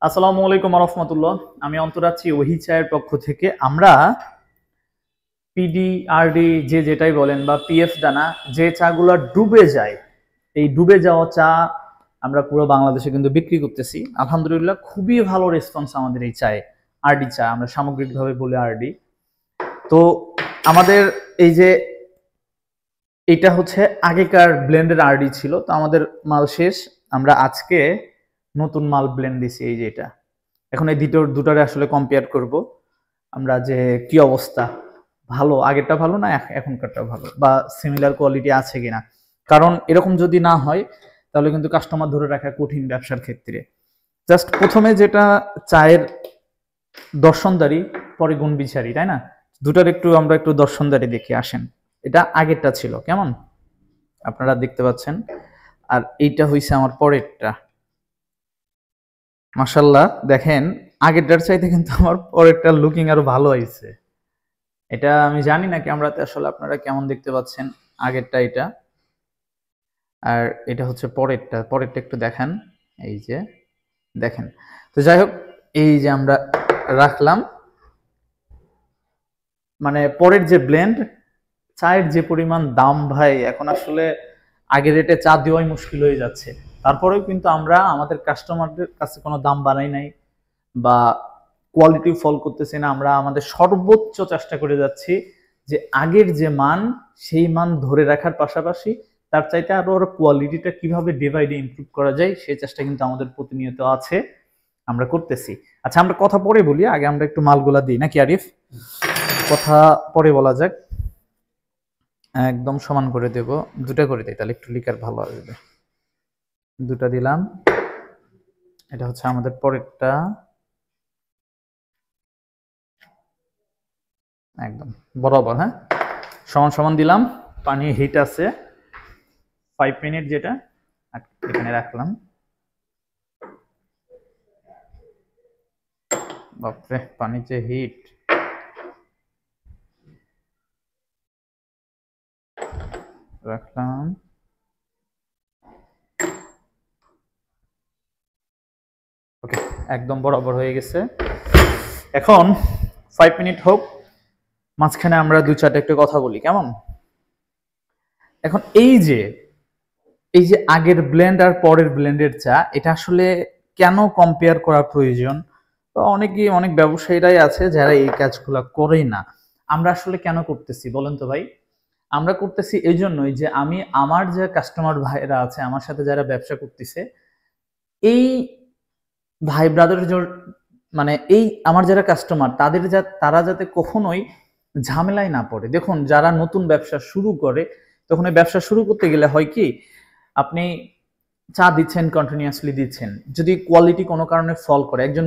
আসসালামু আলাইকুম রহমতুল্লাহ। আমি অন্তরাচ্ছি ওহি চায়ের পক্ষ থেকে। আমরা পিডি আরডি যেটাই বলেন বা পিএফ দানা যে চাগুলো ডুবে যায়, এই ডুবে যাওয়া চা আমরা পুরো বাংলাদেশে কিন্তু বিক্রি করতেছি। আলহামদুলিল্লাহ খুবই ভালো রেসপন্স আমাদের এই চায়ে। আরডি চা আমরা সামগ্রিকভাবে বলি আরডি। তো আমাদের এই যে এটা হচ্ছে আগেকার ব্লেন্ডের আরডি ছিল, তো আমাদের মাল শেষ। আমরা আজকে নতুন মাল ব্লেন্ড দিছি। এই যে এটা এখন এই দুটারে আসলে কম্পেয়ার করব আমরা যে কি অবস্থা, ভালো আগেরটা ভালো না এখনকারটা ভালো, বা সিমিলার কোয়ালিটি আছে কিনা। কারণ এরকম যদি না হয় তাহলে কিন্তু কাস্টমার ধরে রাখা কঠিন ব্যবসার ক্ষেত্রে। জাস্ট প্রথমে যেটা চায়ের দর্শনদারি, পরে গুণ বিচারি, তাই না? দুটার আমরা একটু দর্শনদারি দেখে আসেন। এটা আগেরটা ছিল কেমন আপনারা দেখতে পাচ্ছেন, আর এইটা হইছে আমার পরেরটা। মাশাআল্লাহ দেখেন, আগেরটার চাইতে কিন্তু আমার পরেরটা লুকিং আরো ভালো হয়েছে। এটা আমি জানি না ক্যামেরাতে আসলে আপনারা কেমন দেখতে পাচ্ছেন। আগেরটা এটা, আর এটা হচ্ছে পরেরটা। পরেরটা একটু দেখেন, এই যে দেখেন। তো যাই হোক, এই যে আমরা রাখলাম, মানে পরের যে ব্লেন্ড চায়ের যে পরিমাণ দাম ভাই, এখন আসলে আগের রেটে চা দেওয়াই মুশকিল হয়ে যাচ্ছে। তারপরেও কিন্তু আমরা আমাদের কাস্টমারদের কাছে কোনো দাম বাড়াই নাই বা কোয়ালিটি ফল করতেছি না। আমরা আমাদের সর্বোচ্চ চেষ্টা করে যাচ্ছি যে আগের যে মান, সেই মান ধরে রাখার পাশাপাশি তার চাইতে আরো কোয়ালিটিটা কিভাবে ডে বাই ডে ইমপ্রুভ করা যায়, সেই চেষ্টা কিন্তু আমাদের প্রতিনিয়ত আছে, আমরা করতেছি। আচ্ছা, আমরা কথা পরে বলি, আগে আমরা একটু মালগুলা দিই নাকি আরিফ? কথা পরে বলা যাক। একদম সমান করে দেব, দুটা করে দিই তাহলে একটু লিকার ভালো আসবে। দুটা দিলাম। এটা হচ্ছে আমাদের পরেরটা, একদম বরাবর। হ্যাঁ, সমান সমান দিলাম। পানি হিট আছে 5 মিনিট, যেটা এখানে রাখলাম। বাপরে, পানি যে হিট! রাখলাম। ওকে, একদম বরাবর হয়ে গেছে। এখন 5 মিনিট হোক, মাঝখানে আমরা 2-4টা একটু কথা বলি কেমন। এখন এই যে আগের ব্লেন্ড আর পরের ব্লেন্ডের চা, এটা আসলে কেন কম্পেয়ার করা প্রয়োজন? তো অনেক ব্যবসায়ীরাই আছে যারা এই কাজগুলো করে না। আমরা আসলে কেন করতেছি বলেন তো ভাই? আমরা করতেছি এই জন্যই যে আমি আমার যে কাস্টমার ভাইরা আছে, আমার সাথে যারা ব্যবসা করতেছে, এই ভাই ব্রাদার, মানে এই আমার যারা কাস্টমার, তারা যাতে কখনোই ঝামেলায় না পড়ে। দেখুন, যারা নতুন ব্যবসা শুরু করে, তখন এই ব্যবসা শুরু করতে গেলে হয় কি, আপনি চা দিচ্ছেন, কন্টিনিউয়াসলি দিচ্ছেন, যদি কোয়ালিটি কোনো কারণে ফল করে, একজন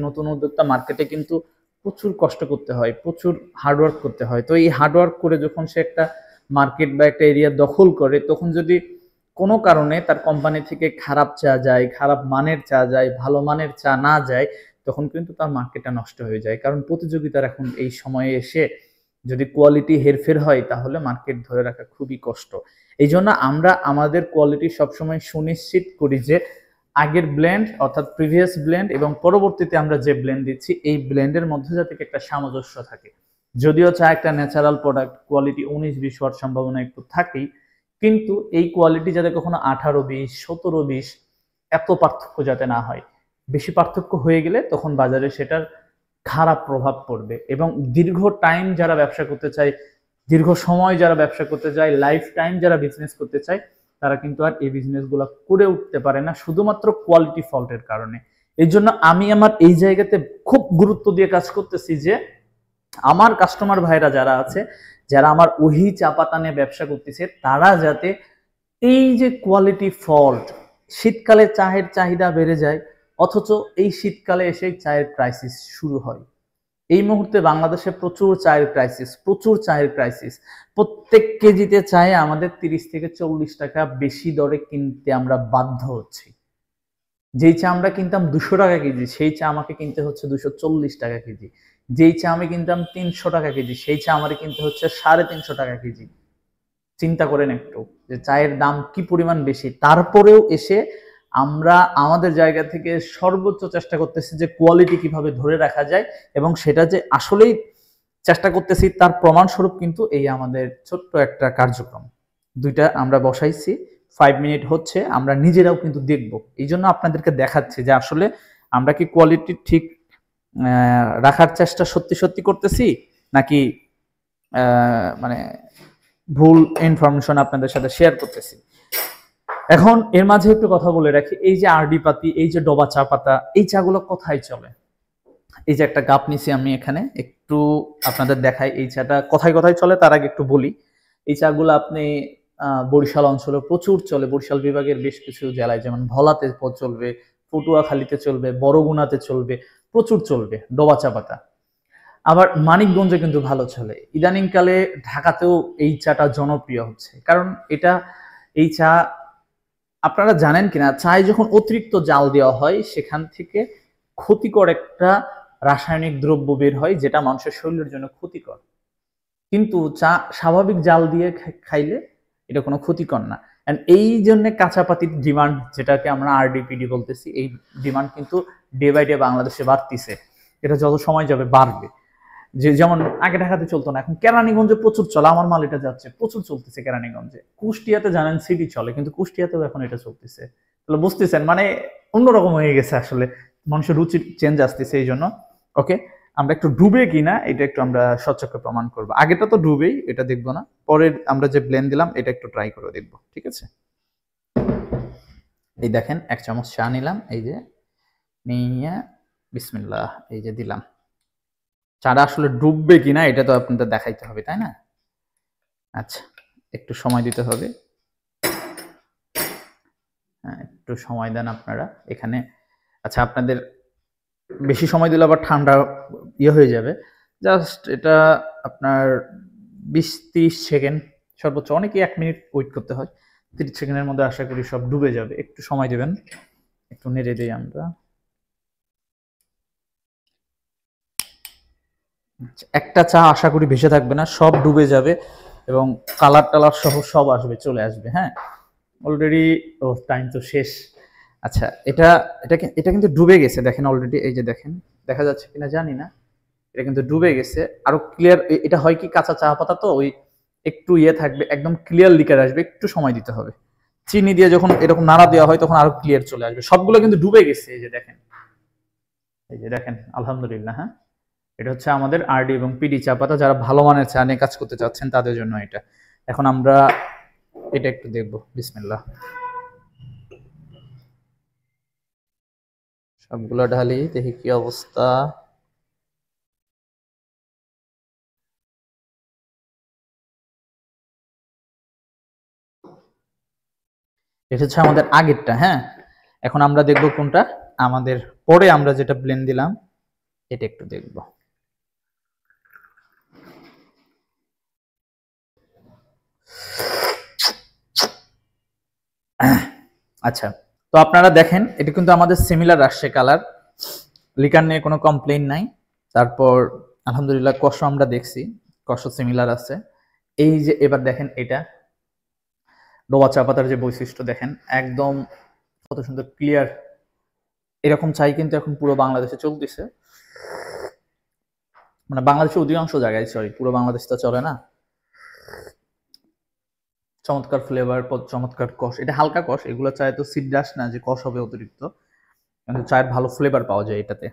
নতুন উদ্যোক্তা মার্কেটে কিন্তু প্রচুর কষ্ট করতে হয়, প্রচুর হার্ডওয়ার্ক করতে হয়। তো এই হার্ডওয়ার্ক করে যখন সে একটা মার্কেট বা একটা এরিয়া দখল করে, তখন যদি কোনো কারণে তার কোম্পানি থেকে খারাপ চা যায়, খারাপ মানের চা যায়, ভালো মানের চা না যায়, তখন কিন্তু তার মার্কেটটা নষ্ট হয়ে যায়। কারণ প্রতিযোগিতার এখন এই সময়ে এসে যদি কোয়ালিটি হেরফের হয়, তাহলে মার্কেট ধরে রাখা খুবই কষ্ট। এই জন্য আমরা আমাদের কোয়ালিটি সবসময় সুনিশ্চিত করি যে আগের ব্লেন্ড অর্থাৎ প্রিভিয়াস ব্লেন্ড এবং পরবর্তীতে আমরা যে ব্লেন্ড দিচ্ছি, এই ব্লেন্ডের মধ্যে যাতে একটা সামঞ্জস্য থাকে। যদিও চা একটা ন্যাচারাল প্রোডাক্ট, কোয়ালিটি 19-20 হওয়ার সম্ভাবনা একটু থাকেই, কিন্তু এই কোয়ালিটি যাতে কখনো 18-20, 17-20 এত পার্থক্য যাতে না হয়। বেশি পার্থক্য হয়ে গেলে তখন বাজারে সেটার খারাপ প্রভাব পড়বে। এবং দীর্ঘ টাইম যারা ব্যবসা করতে চায়, দীর্ঘ সময় যারা ব্যবসা করতে চায়, লাইফ টাইম যারা বিজনেস করতে চায়, তারা কিন্তু আর এই বিজনেসগুলো করে উঠতে পারে না শুধুমাত্র কোয়ালিটি ফল্টের কারণে। এই জন্য আমি আমার এই জায়গাতে খুব গুরুত্ব দিয়ে কাজ করতেছি যে আমার কাস্টমার ভাইরা যারা আছে, যারা আমার ওহি চা পাতা নিয়ে ব্যবসা করতেছে, তারা যাতে এই যে কোয়ালিটি ফল্ট, শীতকালে চায়ের চাহিদা বেড়ে যায়, অথচ এই শীতকালে এসে চায়ের ক্রাইসিস শুরু হয়। এই মুহূর্তে বাংলাদেশে প্রচুর চায়ের ক্রাইসিস। প্রত্যেক কেজিতে চায়ে আমাদের 30 থেকে 40 টাকা বেশি দরে কিনতে আমরা বাধ্য হচ্ছি। যেই চা আমরা কিনতাম 200 টাকা কেজি, সেই চা আমাকে কিনতে হচ্ছে 240 টাকা কেজি। যেই চা আমি কিনতাম 300 টাকা কেজি, সেই চা আমার কিনতে হচ্ছে 350 টাকা কেজি। চিন্তা করেন একটু যে চায়ের দাম কি পরিমাণ বেশি, তারপরেও এসে আমরা আমাদের জায়গা থেকে সর্বোচ্চ চেষ্টা করতেছি যে কোয়ালিটি কিভাবে ধরে রাখা যায়, এবং সেটা যে আসলেই চেষ্টা করতেছি তার প্রমাণস্বরূপ কিন্তু এই আমাদের ছোট্ট একটা কার্যক্রম। দুইটা আমরা বসাইছি, 5 মিনিট হচ্ছে, আমরা নিজেরাও কিন্তু দেখব, এই জন্য আপনাদেরকে দেখাচ্ছি যে আসলে আমরা কি কোয়ালিটি ঠিক রাখার চেষ্টা সত্যি সত্যি করতেছি, নাকি মানে ভুল ইনফরমেশন আপনাদের সাথে শেয়ার করতেছি। এখন এর মাঝে একটু কথা বলে রাখি, এই যে আরডি পাতি, এই যে ডোবা চা পাতা, এই চাগুলো কোথায় চলে? এই যে একটা কাপ নিছি আমি এখানে, একটু আপনাদের দেখাই এই চাটা কোথায় কোথায় চলে। তার আগে একটু বলি, এই চাগুলো আপনি বরিশাল অঞ্চলে প্রচুর চলে, বরিশাল বিভাগের বেশ কিছু জেলায়, যেমন ভোলাতে চলবে, পটুয়াখালীতে চলবে, বরগুনাতে চলবে, প্রচুর চলবে ডোবা চা পাতা। আবার মানিকগঞ্জে কিন্তু ভালো চলে। ইদানিংকালে ঢাকাতেও এই চাটা জনপ্রিয় হচ্ছে, কারণ এই চা আপনারা জানেন কিনা, চায়ে যখন অতিরিক্ত জাল দেওয়া হয় সেখান থেকে ক্ষতিকর একটা রাসায়নিক দ্রব্য বের হয়, যেটা মানুষের শরীরের জন্য ক্ষতিকর। কিন্তু চা স্বাভাবিক জাল দিয়ে খাইলে এটা কোনো ক্ষতিকর না। এই জন্য কাঁচাপাতির ডিমান্ড, যেটাকে আমরা আরডিপিডি বলতেছি, এই ডিমান্ড কিন্তু ডে বাই ডে বাংলাদেশে বাড়তিছে। এটা যত সময় যাবে বাড়বে। যেমন আগে ঢাকাতে চলতো না, এখন কেরানীগঞ্জে প্রচুর চলে। আমার মাল এটা যাচ্ছে, প্রচুর চলতেছে কেরানীগঞ্জে। কুষ্টিয়াতে জানেন সিটি চলে, কিন্তু কুষ্টিয়াতেও এখন এটা চলতেছে। তাহলে বুঝতেছেন মানে অন্যরকম হয়ে গেছে, আসলে মানুষের রুচির চেঞ্জ আসতেছে। এই জন্য ওকে, আমরা একটু ডুবে কিনা এটা একটু আমরা স্বচ্ছকে প্রমাণ করবো। আগেটা তো ডুবেই, এটা দেখবো না। পরের আমরা যে ব্লেন্ড দিলাম এটা একটু ট্রাই করে দেখবো, ঠিক আছে? এই দেখেন 1 চামচ চা নিলাম, এই যে নিয়ে বিসমিল্লাহ, এই যে দিলাম। চাটা আসলে ডুববে কিনা এটা তো আপনাদের দেখাইতে হবে, তাই না? আচ্ছা, একটু সময় দিতে হবে। হ্যাঁ, একটু সময় দেন আপনারা এখানে। আচ্ছা, আপনাদের বেশি সময় দিলে আবার ঠান্ডা হয়ে যাবে। জাস্ট এটা আপনার 20-30 সেকেন্ড সর্বোচ্চ, অনেকে 1 মিনিট ওয়েট করতে হয়। 30 সেকেন্ডের মধ্যে আশা করি সব ডুবে যাবে। একটু সময় দেবেন, একটু নেড়ে দিই আমরা। একটা চা আশা করি ভেসে থাকবে না, সব ডুবে যাবে এবং কালার টালার সহ সব আসবে, চলে আসবে। হ্যাঁ, অলরেডি টাইম তো শেষ। আচ্ছা, এটা কিন্তু ডুবে গেছে, দেখেন অলরেডি। এই যে দেখেন, দেখা যাচ্ছে কিনা জানি না, এটা কিন্তু ডুবে গেছে। আরো ক্লিয়ার, এটা হয় কি কাঁচা চা পাতা তো ওই একটু থাকবে, একদম ক্লিয়ার লিকার আসবে, একটু সময় দিতে হবে। চিনি দিয়ে যখন এরকম নাড়া দেওয়া হয় তখন আরো ক্লিয়ার চলে আসবে। সবগুলো কিন্তু ডুবে গেছে, এই যে দেখেন, এই যে দেখেন, আলহামদুলিল্লাহ। হ্যাঁ, এটা হচ্ছে আমাদের আরডি এবং পিডি চা পাতা। যারা ভালো মানের চা নিয়ে কাজ করতে চাচ্ছেন তাদের জন্য এটা। এখন আমরা এটা একটু দেখবো, বিসমিল্লাহ। সবগুলো ঢালি, দেখি কি অবস্থা। এটা হচ্ছে আমাদের আগেরটা। হ্যাঁ, এখন আমরা দেখবো কোনটা আমাদের পরে আমরা যেটা ব্লেন্ড দিলাম, এটা একটু দেখবো। আচ্ছা, তো আপনারা দেখেন এটা কিন্তু আমাদের সিমিলার আসছে কালার, লিকার নিয়ে কোনো কমপ্লেইন নাই। তারপর আলহামদুলিল্লাহ কষ আমরা দেখছি, কষ সিমিলার আছে। এই যে এবার দেখেন, এটা ডোবা চা পাতার যে বৈশিষ্ট্য দেখেন, একদম কত সুন্দর ক্লিয়ার। এরকম চাই কিন্তু এখন পুরো বাংলাদেশে চলতেছে, মানে বাংলাদেশের অধিকাংশ জায়গায়, সরি পুরো বাংলাদেশ তো চলে না। চমৎকার ফ্লেভার, চমৎকার কষ। এটা হালকা কষ, এগুলো চায় তো সিড্রাস না যে কষ হবে অতিরিক্ত, কিন্তু চায়ের ভালো ফ্লেভার পাওয়া যায় এটাতে।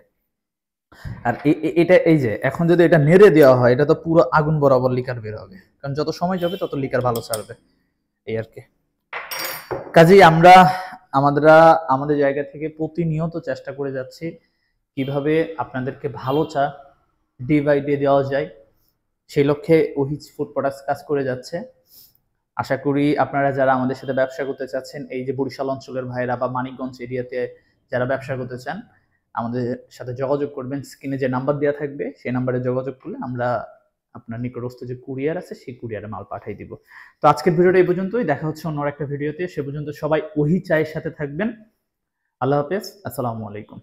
আর এটা এই যে এখন যদি এটা নেড়ে দেওয়া হয়, এটা তো পুরো আগুন বরাবর লিকার বের হবে, কারণ যত সময় যাবে তত লিকার ভালো ছাড়বে, এই আর কি। কাজেই আমরা আমাদের জায়গা থেকে প্রতিনিয়ত চেষ্টা করে যাচ্ছি কিভাবে আপনাদেরকে ভালো চা ডে বাই ডে দেওয়া যায়, সেই লক্ষ্যে ওহিজ ফুড প্রোডাক্টস কাজ করে যাচ্ছে। আশা করি আপনারা যারা আমাদের সাথে ব্যবসা করতে চাচ্ছেন, এই যে বরিশাল অঞ্চলের ভাইরা বা মানিকগঞ্জ এরিয়াতে যারা ব্যবসা করতে চান, আমাদের সাথে যোগাযোগ করবেন। স্ক্রিনে যে নাম্বার দেওয়া থাকবে সেই নাম্বারে যোগাযোগ করলে আমরা আপনার নিকটস্থ যে কুরিয়ার আছে সেই কুরিয়ারে মাল পাঠিয়ে দিব। তো আজকের ভিডিওটা এই পর্যন্তই, দেখা হচ্ছে অন্য একটা ভিডিওতে। সে পর্যন্ত সবাই ওহি চায়ের সাথে থাকবেন। আল্লাহ হাফেজ, আসসালামু আলাইকুম।